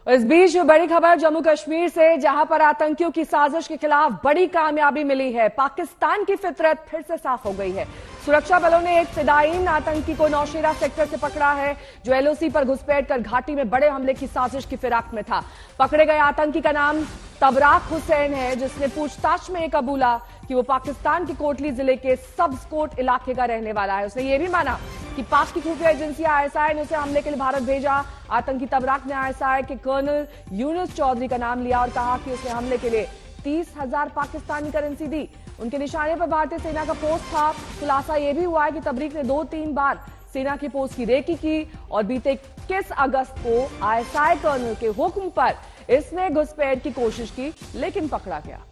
और इस बीच बड़ी खबर जम्मू कश्मीर से, जहां पर आतंकियों की साजिश के खिलाफ बड़ी कामयाबी मिली है। पाकिस्तान की फितरत फिर से साफ हो गई है। सुरक्षा बलों ने एक फिदायीन आतंकी को नौशेरा सेक्टर से पकड़ा है, जो एलओसी पर घुसपैठ कर घाटी में बड़े हमले की साजिश की फिराक में था। पकड़े गए आतंकी का नाम तबराक हुसैन है, जिसने पूछताछ में कबूला कि वो पाकिस्तान के कोटली जिले के सब्सकोट इलाके का रहने वाला है। उसने ये भी माना कि पाक की खुफिया एजेंसी आईएसआई ने उसे हमले के लिए भारत भेजा। आतंकी तबराक ने आईएसआई के कर्नल यूनुस चौधरी का नाम लिया और कहा कि उसने हमले के लिए 30,000 पाकिस्तानी करेंसी दी। उनके निशाने पर भारतीय सेना का पोस्ट था। खुलासा यह भी हुआ है कि तबरीक ने 2-3 बार सेना की पोस्ट की रेकी की और बीते 21 अगस्त को आईएसआई कर्नल के हुक्म पर इसने घुसपैठ की कोशिश की, लेकिन पकड़ा गया।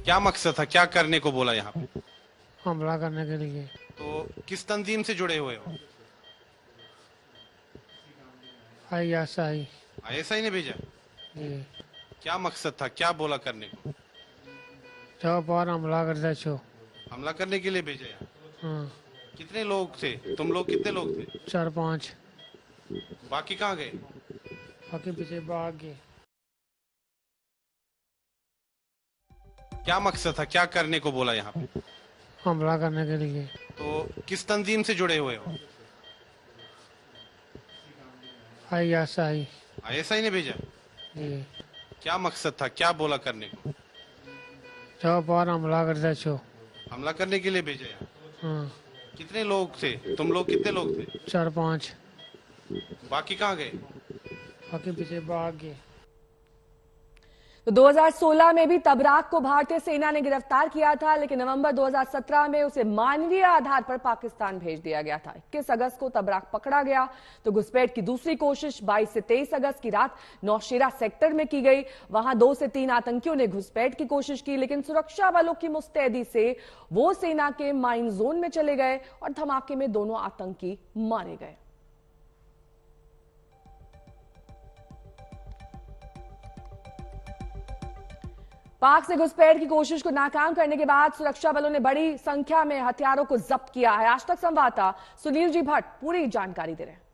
क्या मकसद था, क्या करने को बोला यहाँ पे? हमला करने के लिए। तो किस तंजीम से जुड़े हुए हो? आईएसआई। आईएसआई ने भेजा? जी। क्या मकसद था, क्या बोला करने को? जब पर हमला करता छो। हमला करने के लिए भेजा यहाँ? हाँ। कितने लोग थे? तुम लोग कितने लोग थे? 4-5। बाकी कहाँ गए? बाकी पीछे भाग गए। क्या मकसद था, क्या करने को बोला यहाँ पे? हमला करने के लिए। तो किस तंजीम से जुड़े हुए हो? आईएसआई। आईएसआई ने भेजा? जी। क्या मकसद था, क्या बोला करने को? जब पर हमला करता छो। हमला करने के लिए भेजा यहाँ? हाँ। कितने लोग थे? तुम लोग कितने लोग थे? 4-5। बाकी कहाँ गए? बाकी पीछे भाग गए। तो 2016 में भी तबराक को भारतीय सेना ने गिरफ्तार किया था, लेकिन नवंबर 2017 में उसे मानवीय आधार पर पाकिस्तान भेज दिया गया था। 21 अगस्त को तबराक पकड़ा गया तो घुसपैठ की दूसरी कोशिश 22 से 23 अगस्त की रात नौशेरा सेक्टर में की गई। वहां 2 से 3 आतंकियों ने घुसपैठ की कोशिश की, लेकिन सुरक्षा बलों की मुस्तैदी से वो सेना के माइन जोन में चले गए और धमाके में दोनों आतंकी मारे गए। पाक से घुसपैठ की कोशिश को नाकाम करने के बाद सुरक्षा बलों ने बड़ी संख्या में हथियारों को जब्त किया है। आज तक संवाददाता सुनील जी भट्ट पूरी जानकारी दे रहे हैं।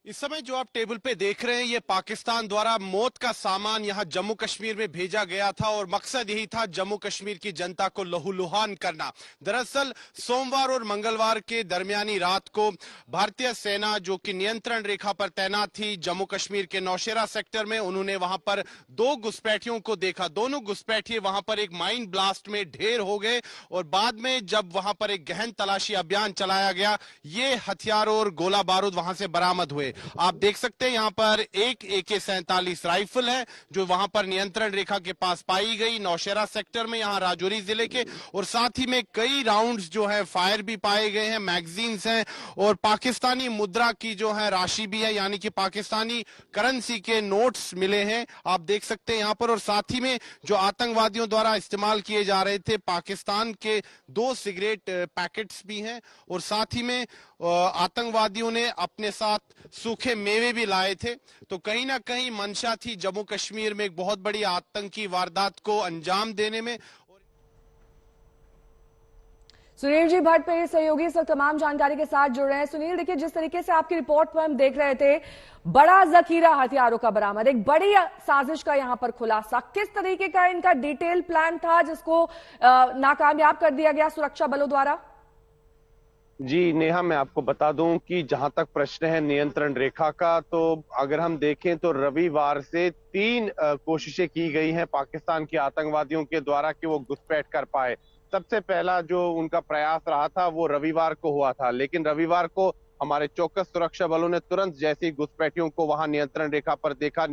इस समय जो आप टेबल पे देख रहे हैं, ये पाकिस्तान द्वारा मौत का सामान यहां जम्मू कश्मीर में भेजा गया था और मकसद यही था जम्मू कश्मीर की जनता को लहूलुहान करना। दरअसल सोमवार और मंगलवार के दरमियानी रात को भारतीय सेना जो कि नियंत्रण रेखा पर तैनात थी जम्मू कश्मीर के नौशेरा सेक्टर में, उन्होंने वहां पर 2 घुसपैठियों को देखा। दोनों घुसपैठिए वहां पर एक माइन ब्लास्ट में ढेर हो गए और बाद में जब वहां पर एक गहन तलाशी अभियान चलाया गया, ये हथियार और गोला बारूद वहां से बरामद हुए। आप देख सकते हैं यहां पर एक AK-47 राइफल है जो वहां पर नियंत्रण रेखा के पास पाई गई नौशेरा सेक्टर में, यहां राजौरी जिले के, और साथ ही में कई राउंड्स जो है फायर भी पाए गए हैं, मैगजीन्स हैं और पाकिस्तानी मुद्रा की जो है राशि भी है, यानी कि पाकिस्तानी करेंसी के नोट्स मिले हैं, आप देख सकते हैं यहां पर। और साथ ही में जो आतंकवादियों द्वारा इस्तेमाल किए जा रहे थे पाकिस्तान के 2 सिगरेट पैकेट्स भी हैं और साथ ही में आतंकवादियों ने अपने साथ सूखे मेवे भी लाए थे। तो कहीं ना कहीं मंशा थी जम्मू कश्मीर में एक बहुत बड़ी आतंकी वारदात को अंजाम देने में। सुनील जी भट्ट पे सहयोगी इस वक्त तमाम जानकारी के साथ जुड़ रहे हैं। सुनील, देखिए जिस तरीके से आपकी रिपोर्ट पर हम देख रहे थे, बड़ा जखीरा हथियारों का बरामद, एक बड़ी साजिश का यहां पर खुलासा, किस तरीके का इनका डिटेल प्लान था जिसको नाकामयाब कर दिया गया सुरक्षा बलों द्वारा? जी नेहा, मैं आपको बता दूं कि जहां तक प्रश्न है नियंत्रण रेखा का, तो अगर हम देखें तो रविवार से 3 कोशिशें की गई हैं पाकिस्तान के आतंकवादियों के द्वारा कि वो घुसपैठ कर पाए। सबसे पहला जो उनका प्रयास रहा था वो रविवार को हुआ था, लेकिन रविवार को हमारे चौकस सुरक्षा बलों ने तुरंत जैसे ही घुसपैठियों को वहां नियंत्रण रेखा पर देखा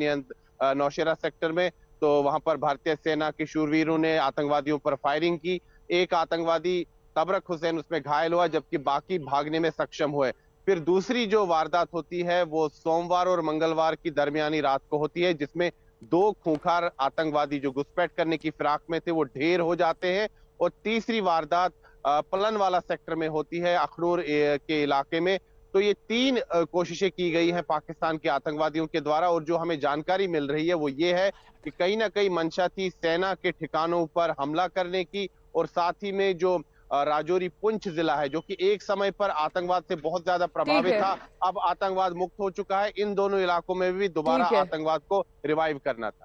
नौशेरा सेक्टर में, तो वहां पर भारतीय सेना के शूरवीरों ने आतंकवादियों पर फायरिंग की। एक आतंकवादी तबरक हुसैन उसमें घायल हुआ, जबकि बाकी भागने में सक्षम हुए। फिर दूसरी जो वारदात होती है वो सोमवार और मंगलवार की दरमियानी रात को होती है, जिसमें 2 खूंखार आतंकवादी जो घुसपैठ करने की फिराक में थे वो ढेर हो जाते हैं। और तीसरी वारदात पलन वाला सेक्टर में होती है, अखनूर के इलाके में। तो ये 3 कोशिशें की गई हैं पाकिस्तान के आतंकवादियों के द्वारा, और जो हमें जानकारी मिल रही है वो ये है कि कहीं ना कहीं मंशा थी सेना के ठिकानों पर हमला करने की और साथ ही में जो राजौरी पुंछ जिला है जो कि एक समय पर आतंकवाद से बहुत ज्यादा प्रभावित है। था, अब आतंकवाद मुक्त हो चुका है। इन दोनों इलाकों में भी दोबारा ठीक है। आतंकवाद को रिवाइव करना था।